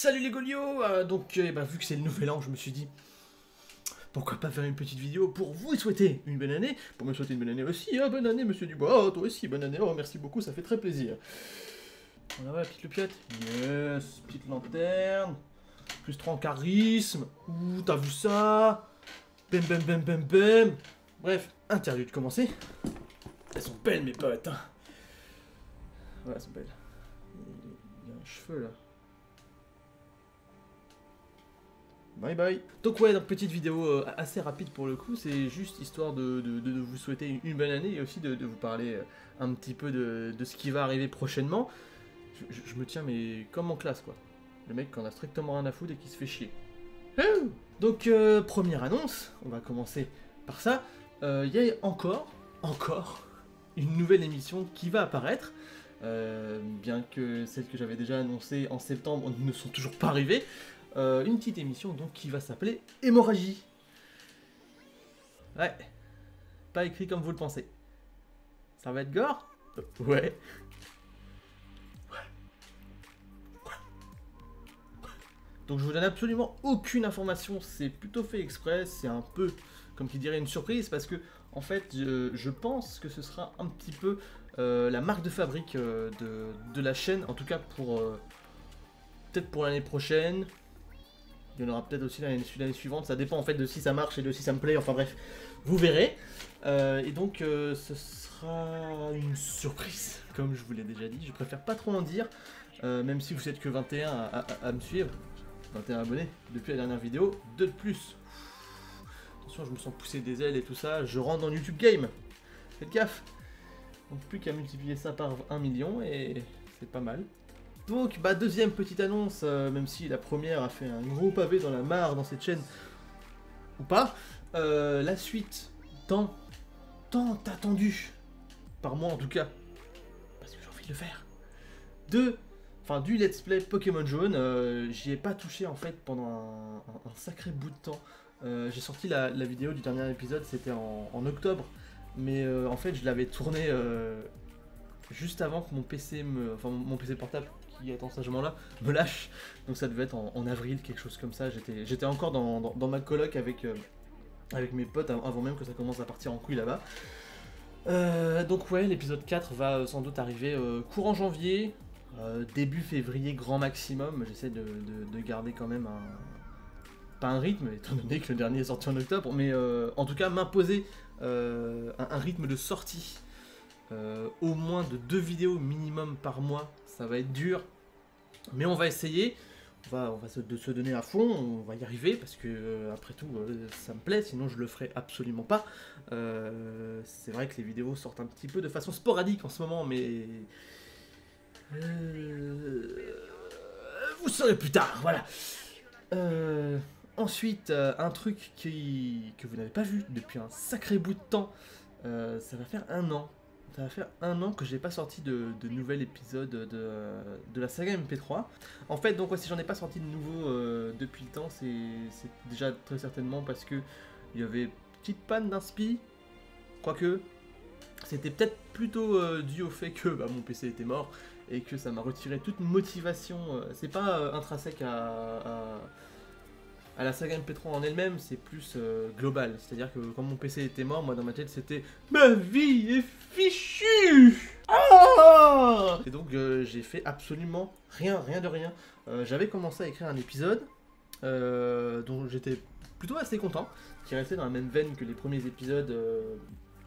Salut les Golios. Vu que c'est le nouvel an, je me suis dit, pourquoi pas faire une petite vidéo pour vous souhaiter une bonne année, pour me souhaiter une bonne année aussi, bonne année monsieur Dubois, toi aussi, bonne année, oh merci beaucoup, ça fait très plaisir. On a la petite loupiote, yes, petite lanterne, plus 3 en charisme, ouh, t'as vu ça, bam bam bam bam bam, bref, interdit de commencer. Elles sont belles mes potes, hein. Ouais, elles sont belles. Il y a un cheveu là. Bye bye. Donc petite vidéo assez rapide pour le coup, c'est juste histoire de vous souhaiter une bonne année et aussi de vous parler un petit peu de ce qui va arriver prochainement. Je me tiens mais comme en classe quoi. Le mec qui en a strictement rien à foutre et qui se fait chier. Donc première annonce, on va commencer par ça. Il y a encore une nouvelle émission qui va apparaître. Bien que celles que j'avais déjà annoncées en septembre ne sont toujours pas arrivées. Une petite émission donc qui va s'appeler Hémorragie. Ouais, pas écrit comme vous le pensez. Ça va être gore? Ouais. Donc je vous donne absolument aucune information, c'est plutôt fait exprès, c'est un peu, comme qui dirait, une surprise, parce que en fait je pense que ce sera un petit peu la marque de fabrique de la chaîne, en tout cas pour peut-être pour l'année prochaine. Il y en aura peut-être aussi l'année suivante, ça dépend en fait de si ça marche et de si ça me plaît, enfin bref, vous verrez. Et donc ce sera une surprise, comme je vous l'ai déjà dit, je préfère pas trop en dire, même si vous êtes que 21 à me suivre, 21 abonnés depuis la dernière vidéo, 2 de plus. Attention, je me sens pousser des ailes et tout ça, je rentre dans YouTube Game, faites gaffe. Donc plus qu'à multiplier ça par 1 million et c'est pas mal. Donc, deuxième petite annonce, même si la première a fait un gros pavé dans la mare dans cette chaîne, ou pas, la suite, tant attendue, par moi en tout cas, parce que j'ai envie de le faire, du let's play Pokémon Jaune. J'y ai pas touché en fait pendant un sacré bout de temps. J'ai sorti la vidéo du dernier épisode, c'était en octobre, mais en fait je l'avais tourné juste avant que mon PC mon PC portable qui attend sagement là me lâche, donc ça devait être en avril, quelque chose comme ça. J'étais encore dans ma coloc avec mes potes avant même que ça commence à partir en couille là-bas. Donc ouais, l'épisode 4 va sans doute arriver courant janvier, début février grand maximum. J'essaie de garder quand même pas un rythme, étant donné que le dernier est sorti en octobre, mais en tout cas m'imposer un rythme de sortie. Au moins de 2 vidéos minimum par mois, ça va être dur, mais on va essayer, on va se donner à fond, on va y arriver, parce que après tout, ça me plaît, sinon je le ferai absolument pas. C'est vrai que les vidéos sortent un petit peu de façon sporadique en ce moment, mais vous saurez plus tard, voilà. Ensuite, un truc que vous n'avez pas vu depuis un sacré bout de temps, ça va faire 1 an. Ça va faire 1 an que j'ai pas sorti de nouvel épisode de la saga MP3. En fait, donc si j'en ai pas sorti de nouveau depuis le temps, c'est déjà très certainement parce que il y avait une petite panne d'inspi. Quoique, c'était peut-être plutôt dû au fait que mon PC était mort et que ça m'a retiré toute motivation. C'est pas intrinsèque à la saga MP3 en elle-même, c'est plus global. C'est-à-dire que quand mon PC était mort, moi dans ma tête c'était ma vie est fichue. Et donc j'ai fait absolument rien de rien. J'avais commencé à écrire un épisode dont j'étais plutôt assez content, qui restait dans la même veine que les premiers épisodes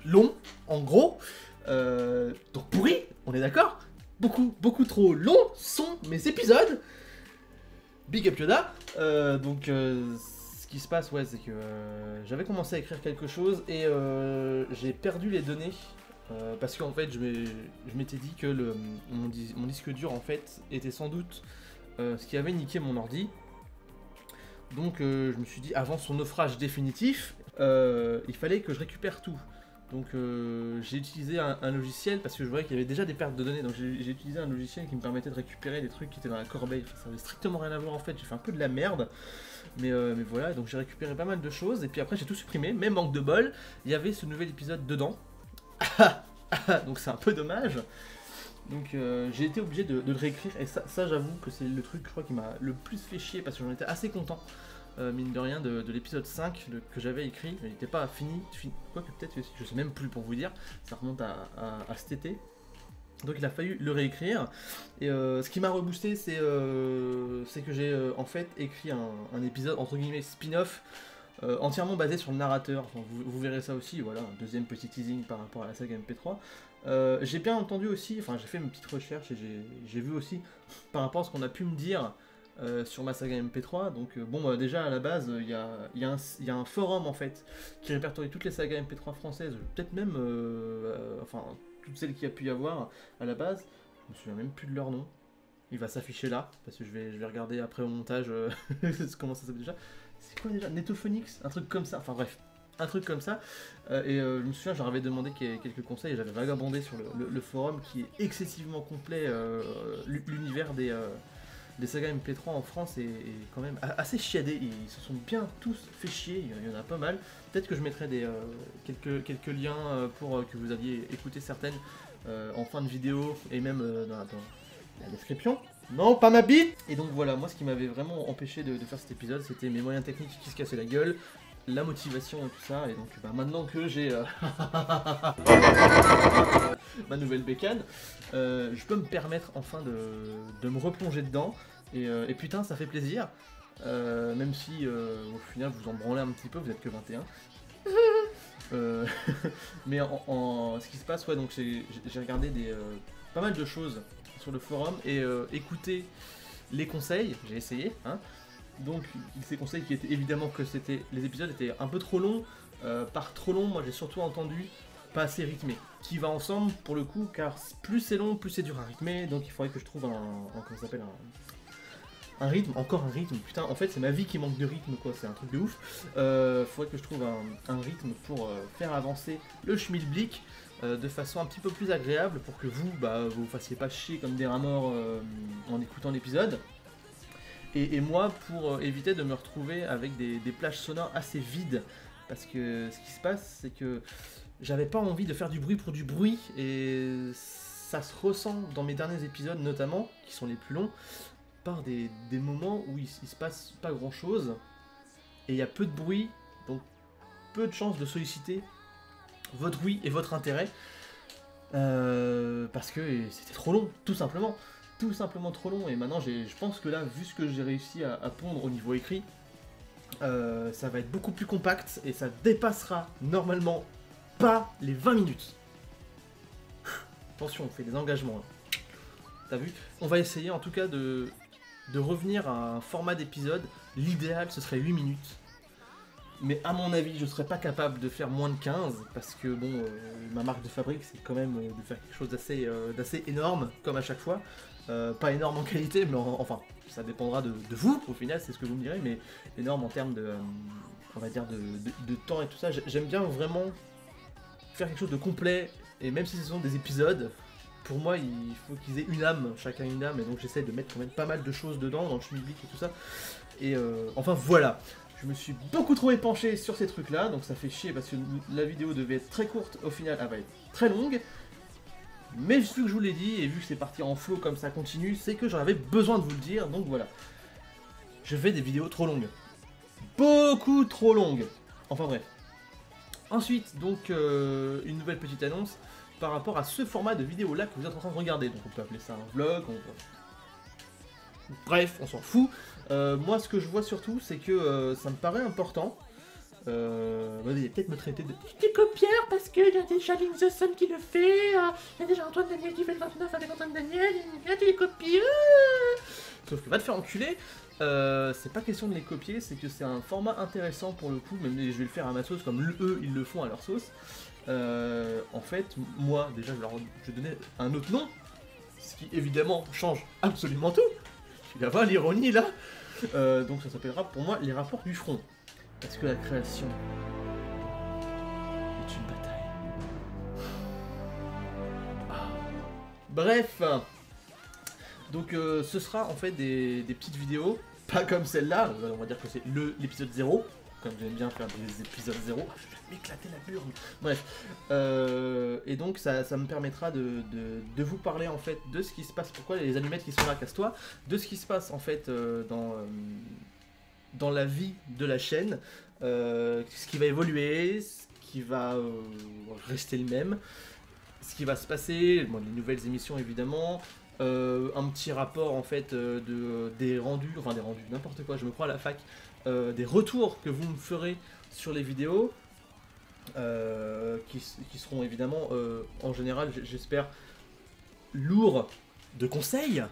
longs, en gros. Donc pourri, on est d'accord? Beaucoup trop longs sont mes épisodes. Big up Yoda. Ce qui se passe, c'est que j'avais commencé à écrire quelque chose et j'ai perdu les données parce qu'en fait, je m'étais dit que mon disque dur en fait était sans doute ce qui avait niqué mon ordi. Donc, je me suis dit, avant son naufrage définitif, il fallait que je récupère tout. Donc j'ai utilisé un logiciel parce que je voyais qu'il y avait déjà des pertes de données, donc j'ai utilisé un logiciel qui me permettait de récupérer des trucs qui étaient dans la corbeille. Enfin, ça avait strictement rien à voir en fait, j'ai fait un peu de la merde, mais voilà, donc j'ai récupéré pas mal de choses, et puis après j'ai tout supprimé, mais manque de bol, il y avait ce nouvel épisode dedans, donc c'est un peu dommage. Donc j'ai été obligé de le réécrire, et ça j'avoue que c'est le truc, je crois, qui m'a le plus fait chier, parce que j'en étais assez content, mine de rien, de l'épisode 5 que j'avais écrit. Il n'était pas fini, quoique peut-être, je sais même plus pour vous dire, ça remonte à cet été. Donc il a fallu le réécrire, et ce qui m'a reboosté, c'est que j'ai en fait écrit un épisode entre guillemets spin-off, entièrement basé sur le narrateur. Enfin, vous verrez ça aussi, voilà, un deuxième petit teasing par rapport à la saga MP3. J'ai bien entendu aussi, enfin j'ai fait une petite recherche et j'ai vu aussi par rapport à ce qu'on a pu me dire sur ma saga MP3. Donc bon, déjà à la base, il y a un forum en fait qui répertorie toutes les sagas MP3 françaises, peut-être même, enfin toutes celles qu'il y a pu y avoir à la base. Je me souviens même plus de leur nom. Il va s'afficher là, parce que je vais regarder après au montage comment ça s'appelle déjà. C'est quoi déjà, Netophonix, un truc comme ça, enfin bref, un truc comme ça. Et je me souviens, j'en avais demandé quelques conseils, et j'avais vagabondé sur le forum qui est excessivement complet. L'univers des sagas MP3 en France est quand même assez chiadé. Ils se sont bien tous fait chier, il y en a pas mal. Peut-être que je mettrai quelques liens pour que vous alliez écouter certaines en fin de vidéo, et même dans la description. Non, pas ma bite. Et donc voilà, moi ce qui m'avait vraiment empêché de faire cet épisode, c'était mes moyens techniques qui se cassaient la gueule, la motivation et tout ça. Et donc maintenant que j'ai ma nouvelle bécane, je peux me permettre enfin de me replonger dedans. Et putain, ça fait plaisir. Même si au final vous en branlez un petit peu, vous êtes que 21. Mais ce qui se passe, ouais, donc j'ai regardé pas mal de choses sur le forum, et écouter les conseils, j'ai essayé, hein. Donc ces conseils qui étaient évidemment que les épisodes étaient un peu trop longs. Par trop long, moi j'ai surtout entendu pas assez rythmé, qui va ensemble pour le coup, car plus c'est long, plus c'est dur à rythmer. Donc il faudrait que je trouve comment ça s'appelle, un rythme, encore un rythme. Putain, en fait c'est ma vie qui manque de rythme, quoi, c'est un truc de ouf. Faudrait que je trouve un rythme pour faire avancer le schmilblick de façon un petit peu plus agréable, pour que vous fassiez pas chier comme des rats morts en écoutant l'épisode. Et moi, pour éviter de me retrouver avec des plages sonores assez vides. Parce que ce qui se passe, c'est que j'avais pas envie de faire du bruit pour du bruit, et ça se ressent dans mes derniers épisodes notamment, qui sont les plus longs, par des moments où il se passe pas grand chose, et il y a peu de bruit, donc peu de chances de solliciter votre ouïe et votre intérêt, parce que c'était trop long, tout simplement trop long. Et maintenant je pense que là, vu ce que j'ai réussi à pondre au niveau écrit, ça va être beaucoup plus compact, et ça dépassera normalement pas les 20 minutes. Attention, on fait des engagements là. T'as vu? On va essayer en tout cas de revenir à un format d'épisode. L'idéal ce serait 8 minutes. Mais à mon avis, je serais pas capable de faire moins de 15, parce que bon, ma marque de fabrique, c'est quand même de faire quelque chose d'assez énorme, comme à chaque fois. Pas énorme en qualité, mais enfin, ça dépendra de vous, au final, c'est ce que vous me direz, mais énorme en termes on va dire, de temps et tout ça. J'aime bien vraiment faire quelque chose de complet, et même si ce sont des épisodes, pour moi, il faut qu'ils aient une âme, chacun une âme, et donc j'essaie de mettre quand même pas mal de choses dedans, dans le schmilblick et tout ça. Et enfin, voilà. Je me suis beaucoup trop épanché sur ces trucs là, donc ça fait chier parce que la vidéo devait être très courte, au final elle va être très longue. Mais vu que je vous l'ai dit, et vu que c'est parti en flow comme ça continue, c'est que j'en avais besoin de vous le dire, donc voilà. Je fais des vidéos trop longues. Beaucoup trop longues. Enfin bref. Ensuite, donc, une nouvelle petite annonce par rapport à ce format de vidéo là que vous êtes en train de regarder. Donc on peut appeler ça un vlog, bref, on s'en fout. Moi, ce que je vois surtout, c'est que ça me paraît important. Vous allez peut-être me traiter de petit copieur parce qu'il y a déjà Link the Sun qui le fait. Il y a déjà Antoine Daniel qui fait le 29 avec Antoine Daniel. Il y a des copies. Sauf que va te faire enculer. C'est pas question de les copier, c'est que c'est un format intéressant pour le coup. Même je vais le faire à ma sauce comme eux ils le font à leur sauce. En fait, moi, déjà, je vais donner un autre nom. Ce qui évidemment change absolument tout. Tu vas voir l'ironie là. Donc ça s'appellera pour moi les rapports du front. Parce que la création est une bataille. Bref. Donc ce sera en fait des petites vidéos. Pas comme celle-là. On va dire que c'est l'épisode 0. comme j'aime bien faire des épisodes 0, je vais m'éclater la burne. Bref, et donc ça me permettra de vous parler en fait de ce qui se passe, pourquoi les allumettes qui sont là, casse-toi, de ce qui se passe en fait dans la vie de la chaîne, ce qui va évoluer, ce qui va rester le même, ce qui va se passer, bon, les nouvelles émissions évidemment, un petit rapport en fait des rendus, n'importe quoi, je me crois à la fac, des retours que vous me ferez sur les vidéos, qui seront évidemment en général, j'espère, lourds de conseils,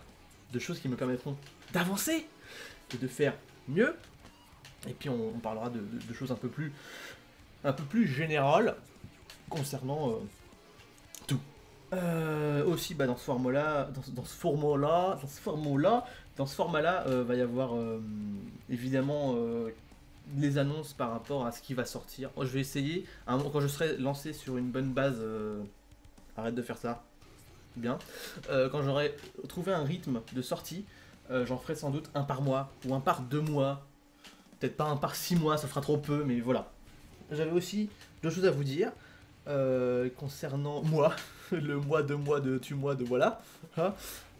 de choses qui me permettront d'avancer et de faire mieux. Et puis on parlera de choses un peu plus générales concernant tout. Aussi dans ce format-là, va y avoir évidemment les annonces par rapport à ce qui va sortir. Je vais essayer, à un moment, quand je serai lancé sur une bonne base, arrête de faire ça, bien, quand j'aurai trouvé un rythme de sortie, j'en ferai sans doute un par mois, ou un par 2 mois, peut-être pas un par 6 mois, ça fera trop peu, mais voilà. J'avais aussi 2 choses à vous dire, concernant moi, le mois, 2 mois, de tue-moi, de voilà, hein.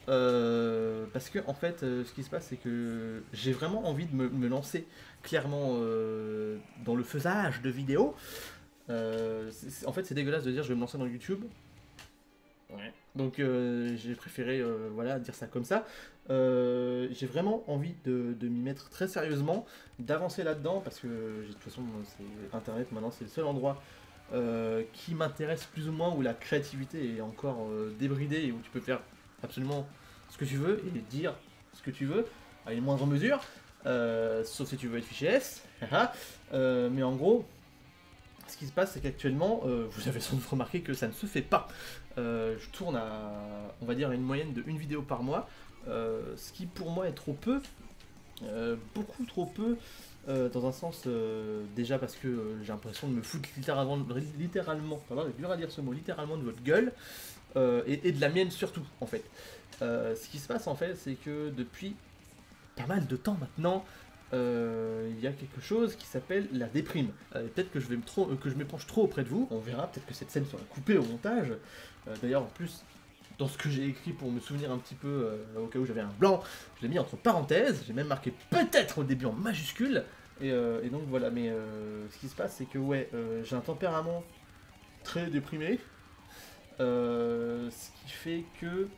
Parce que en fait, ce qui se passe, c'est que j'ai vraiment envie de me lancer clairement dans le faisage de vidéos. En fait, c'est dégueulasse de dire je vais me lancer dans YouTube. Ouais. Donc j'ai préféré voilà, dire ça comme ça. J'ai vraiment envie de m'y mettre très sérieusement, d'avancer là-dedans, parce que de toute façon, Internet maintenant, c'est le seul endroit qui m'intéresse plus ou moins, où la créativité est encore débridée et où tu peux faire absolument ce que tu veux et dire ce que tu veux à une moindre mesure, sauf si tu veux être fichier S. Mais en gros, ce qui se passe, c'est qu'actuellement, vous avez sans doute remarqué que ça ne se fait pas. Je tourne à, on va dire, une moyenne de 1 vidéo par mois, ce qui pour moi est trop peu, beaucoup trop peu, dans un sens, déjà parce que j'ai l'impression de me foutre littéralement, pardon, c'est dur à dire ce mot, littéralement de votre gueule, et de la mienne surtout, en fait. Ce qui se passe, en fait, c'est que depuis pas mal de temps maintenant, il y a quelque chose qui s'appelle la déprime. Peut-être que je m'épanche trop auprès de vous, on verra, peut-être que cette scène sera coupée au montage. D'ailleurs, en plus, dans ce que j'ai écrit pour me souvenir un petit peu, au cas où j'avais un blanc, je l'ai mis entre parenthèses, j'ai même marqué peut-être au début en majuscule, et donc voilà. Mais ce qui se passe, c'est que ouais, j'ai un tempérament très déprimé, ce qui fait que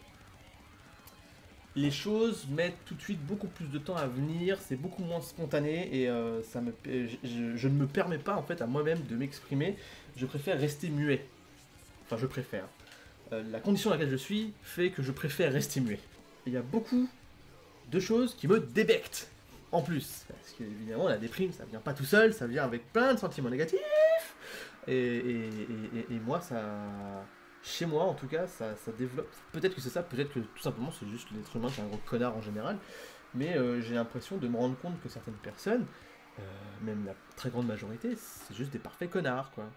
les choses mettent tout de suite beaucoup plus de temps à venir, c'est beaucoup moins spontané, et je ne me permets pas en fait à moi-même de m'exprimer. Je préfère rester muet. Enfin, je préfère. La condition dans laquelle je suis fait que je préfère rester muet. Il y a beaucoup de choses qui me débectent, en plus. Parce qu'évidemment, la déprime, ça vient pas tout seul, ça vient avec plein de sentiments négatifs. Et moi, ça... Chez moi, en tout cas, ça développe. Peut-être que c'est ça, peut-être que tout simplement c'est juste l'être humain qui est un gros connard en général. Mais j'ai l'impression de me rendre compte que certaines personnes, même la très grande majorité, c'est juste des parfaits connards, quoi.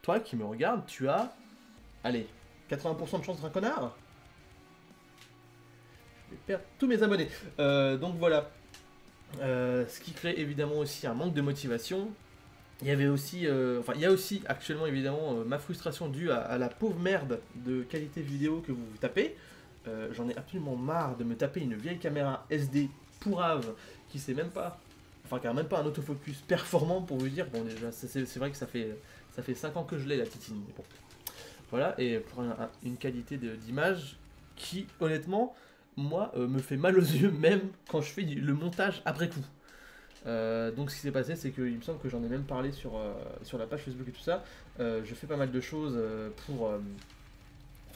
Toi qui me regardes, tu as, allez, 80% de chance d'être un connard. Je vais perdre tous mes abonnés. Donc voilà. Ce qui crée évidemment aussi un manque de motivation. Il y avait aussi, il y a aussi actuellement évidemment ma frustration due à la pauvre merde de qualité vidéo que vous tapez. J'en ai absolument marre de me taper une vieille caméra SD pourrave qui sait même pas, qui a même pas un autofocus performant pour vous dire. Bon, déjà, c'est vrai que ça fait 5 ans que je l'ai, la titine. Mais bon. Voilà, et pour une qualité d'image qui, honnêtement, moi, me fait mal aux yeux même quand je fais le montage après coup. Donc ce qui s'est passé, c'est qu'il me semble que j'en ai même parlé sur la page Facebook et tout ça. Je fais pas mal de choses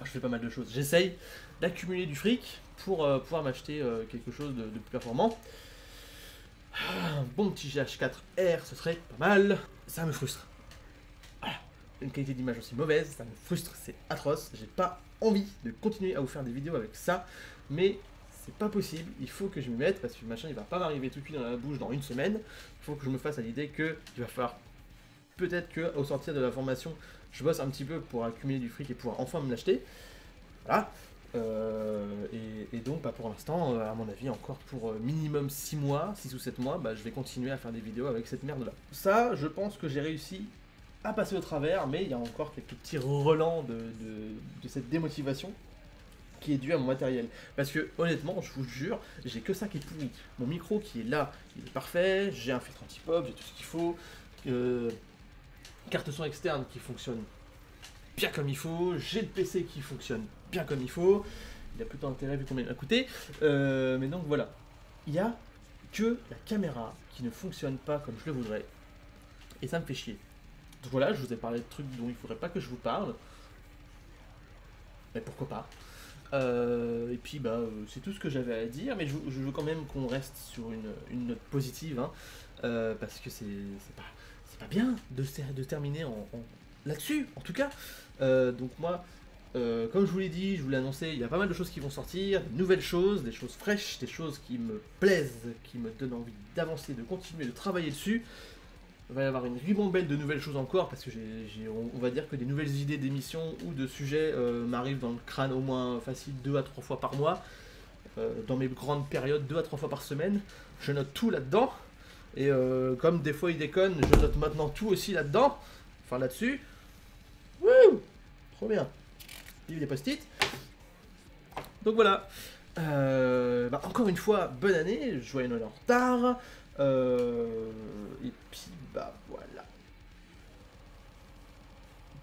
je fais pas mal de choses. J'essaye d'accumuler du fric pour pouvoir m'acheter quelque chose de plus performant. Un bon petit GH4R, ce serait pas mal. Ça me frustre. Voilà. Une qualité d'image aussi mauvaise, ça me frustre, c'est atroce. J'ai pas envie de continuer à vous faire des vidéos avec ça, mais c'est pas possible, il faut que je m'y mette, parce que le machin il va pas m'arriver tout cuit dans la bouche dans une semaine. Il faut que je me fasse à l'idée que il va falloir peut-être qu'au sortir de la formation, je bosse un petit peu pour accumuler du fric et pouvoir enfin me l'acheter. Voilà. Et donc bah, pour l'instant, à mon avis, encore pour minimum 6 mois, 6 ou 7 mois, bah, je vais continuer à faire des vidéos avec cette merde là. Ça, je pense que j'ai réussi à passer au travers, mais il y a encore quelques petits relents de cette démotivation qui est due à mon matériel. Parce que honnêtement, je vous jure, j'ai que ça qui est pourri. Mon micro qui est là, il est parfait, j'ai un filtre anti-pop, j'ai tout ce qu'il faut, carte son externe qui fonctionne bien comme il faut, j'ai le PC qui fonctionne bien comme il faut, il a plutôt intérêt vu combien il m'a coûté, mais donc voilà, il y a que la caméra qui ne fonctionne pas comme je le voudrais, et ça me fait chier. Donc voilà, je vous ai parlé de trucs dont il faudrait pas que je vous parle, mais pourquoi pas. Et puis bah c'est tout ce que j'avais à dire, mais je veux quand même qu'on reste sur une note positive, hein, parce que c'est pas bien de terminer là-dessus, en tout cas. Donc moi, comme je vous l'ai dit, je vous l'ai annoncé, il y a pas mal de choses qui vont sortir, de nouvelles choses, des choses fraîches, des choses qui me plaisent, qui me donnent envie d'avancer, de continuer, de travailler dessus. Il va y avoir une ribambelle de nouvelles choses encore, parce que on va dire que des nouvelles idées d'émissions ou de sujets m'arrivent dans le crâne au moins facile 2 à 3 fois par mois. Dans mes grandes périodes, 2 à 3 fois par semaine. Je note tout là-dedans. Et comme des fois il déconne, je note maintenant tout aussi là-dedans. Enfin là-dessus. Wouh! Trop bien. Vive les post-it. Donc voilà. Bah, encore une fois, bonne année. Joyeux Noël en retard. Et puis bah voilà.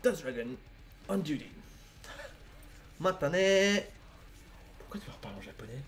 Das Dragon on duty. Maintenant. Pourquoi tu leur parles en japonais?